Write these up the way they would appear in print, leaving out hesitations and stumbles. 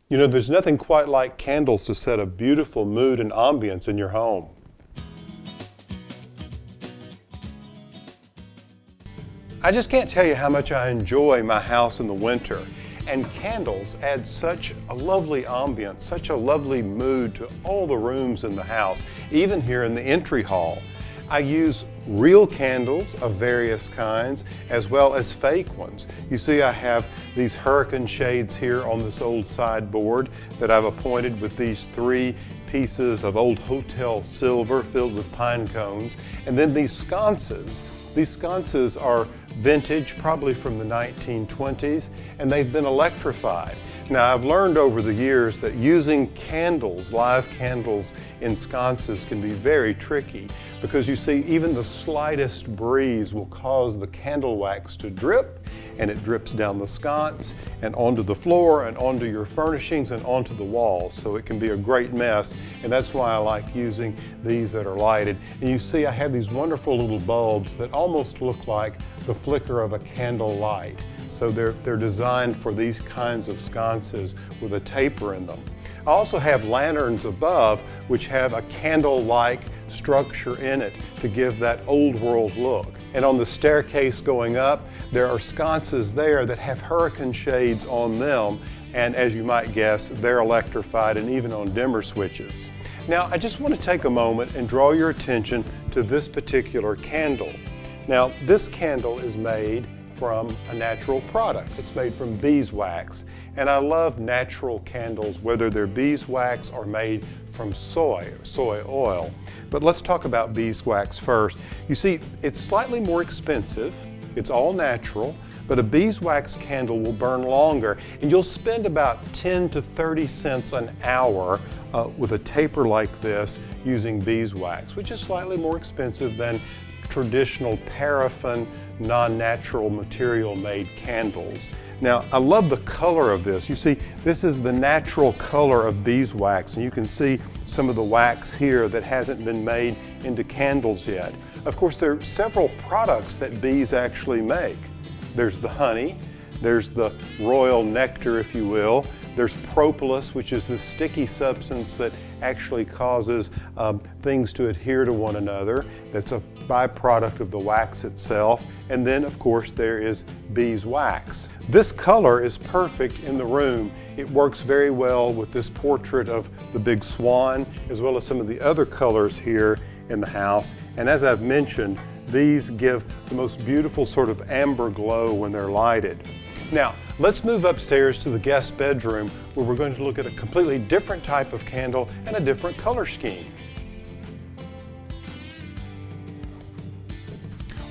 You know, there's nothing quite like candles to set a beautiful mood and ambience in your home. I just can't tell you how much I enjoy my house in the winter. And candles add such a lovely ambience, such a lovely mood to all the rooms in the house, even here in the entry hall. I use real candles of various kinds as well as fake ones. You see, I have these hurricane shades here on this old sideboard that I've appointed with these 3 pieces of old hotel silver filled with pine cones. And then these sconces. These sconces are vintage, probably from the 1920s, and they've been electrified. Now, I've learned over the years that using candles, live candles in sconces can be very tricky because you see, even the slightest breeze will cause the candle wax to drip, and it drips down the sconce and onto the floor and onto your furnishings and onto the walls. So it can be a great mess, and that's why I like using these that are lighted. And you see, I have these wonderful little bulbs that almost look like the flicker of a candle light. So they're designed for these kinds of sconces with a taper in them. I also have lanterns above which have a candle-like structure in it to give that old world look. And on the staircase going up, there are sconces there that have hurricane shades on them, and as you might guess, they're electrified and even on dimmer switches. Now, I just want to take a moment and draw your attention to this particular candle. Now, this candle is made from a natural product. It's made from beeswax, and I love natural candles, whether they're beeswax or made from soy oil. But let's talk about beeswax first. You see, it's slightly more expensive, it's all natural, but a beeswax candle will burn longer, and you'll spend about 10 to 30 cents an hour with a taper like this using beeswax, which is slightly more expensive than traditional paraffin, non-natural material made candles. Now, I love the color of this. You see, this is the natural color of beeswax, and you can see some of the wax here that hasn't been made into candles yet. Of course, there are several products that bees actually make. There's the honey, there's the royal nectar, if you will. There's propolis, which is the sticky substance that actually causes things to adhere to one another. That's a byproduct of the wax itself. And then, of course, there is beeswax. This color is perfect in the room. It works very well with this portrait of the big swan, as well as some of the other colors here in the house. And as I've mentioned, these give the most beautiful sort of amber glow when they're lighted. Now, let's move upstairs to the guest bedroom, where we're going to look at a completely different type of candle and a different color scheme.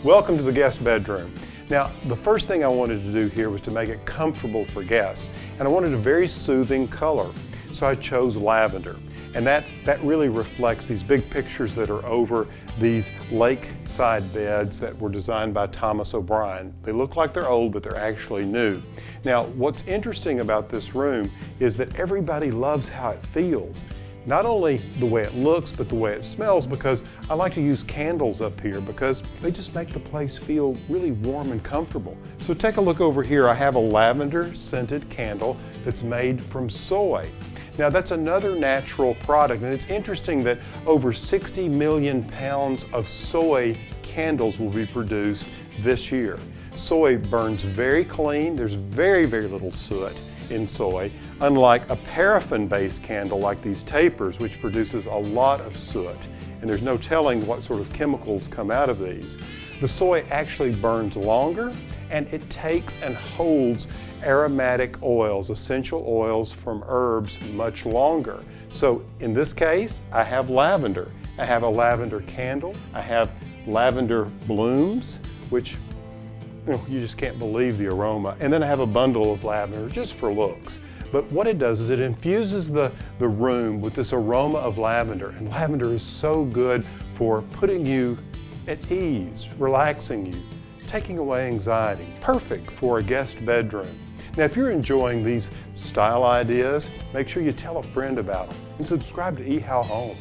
Welcome to the guest bedroom. Now, the first thing I wanted to do here was to make it comfortable for guests, and I wanted a very soothing color, so I chose lavender. And that really reflects these big pictures that are over these lakeside beds that were designed by Thomas O'Brien. They look like they're old, but they're actually new. Now, what's interesting about this room is that everybody loves how it feels. Not only the way it looks, but the way it smells, because I like to use candles up here because they just make the place feel really warm and comfortable. So take a look over here. I have a lavender scented candle that's made from soy. Now, that's another natural product, and it's interesting that over 60 million pounds of soy candles will be produced this year. Soy burns very clean. There's very, very little soot in soy, unlike a paraffin-based candle like these tapers, which produces a lot of soot, and there's no telling what sort of chemicals come out of these. The soy actually burns longer, and it takes and holds aromatic oils, essential oils from herbs, much longer. So in this case, I have lavender. I have a lavender candle. I have lavender blooms, which you just can't believe the aroma. And then I have a bundle of lavender just for looks. But what it does is it infuses the room with this aroma of lavender. And lavender is so good for putting you at ease, relaxing you, taking away anxiety. Perfect for a guest bedroom. Now, if you're enjoying these style ideas, make sure you tell a friend about them and subscribe to ehowhome.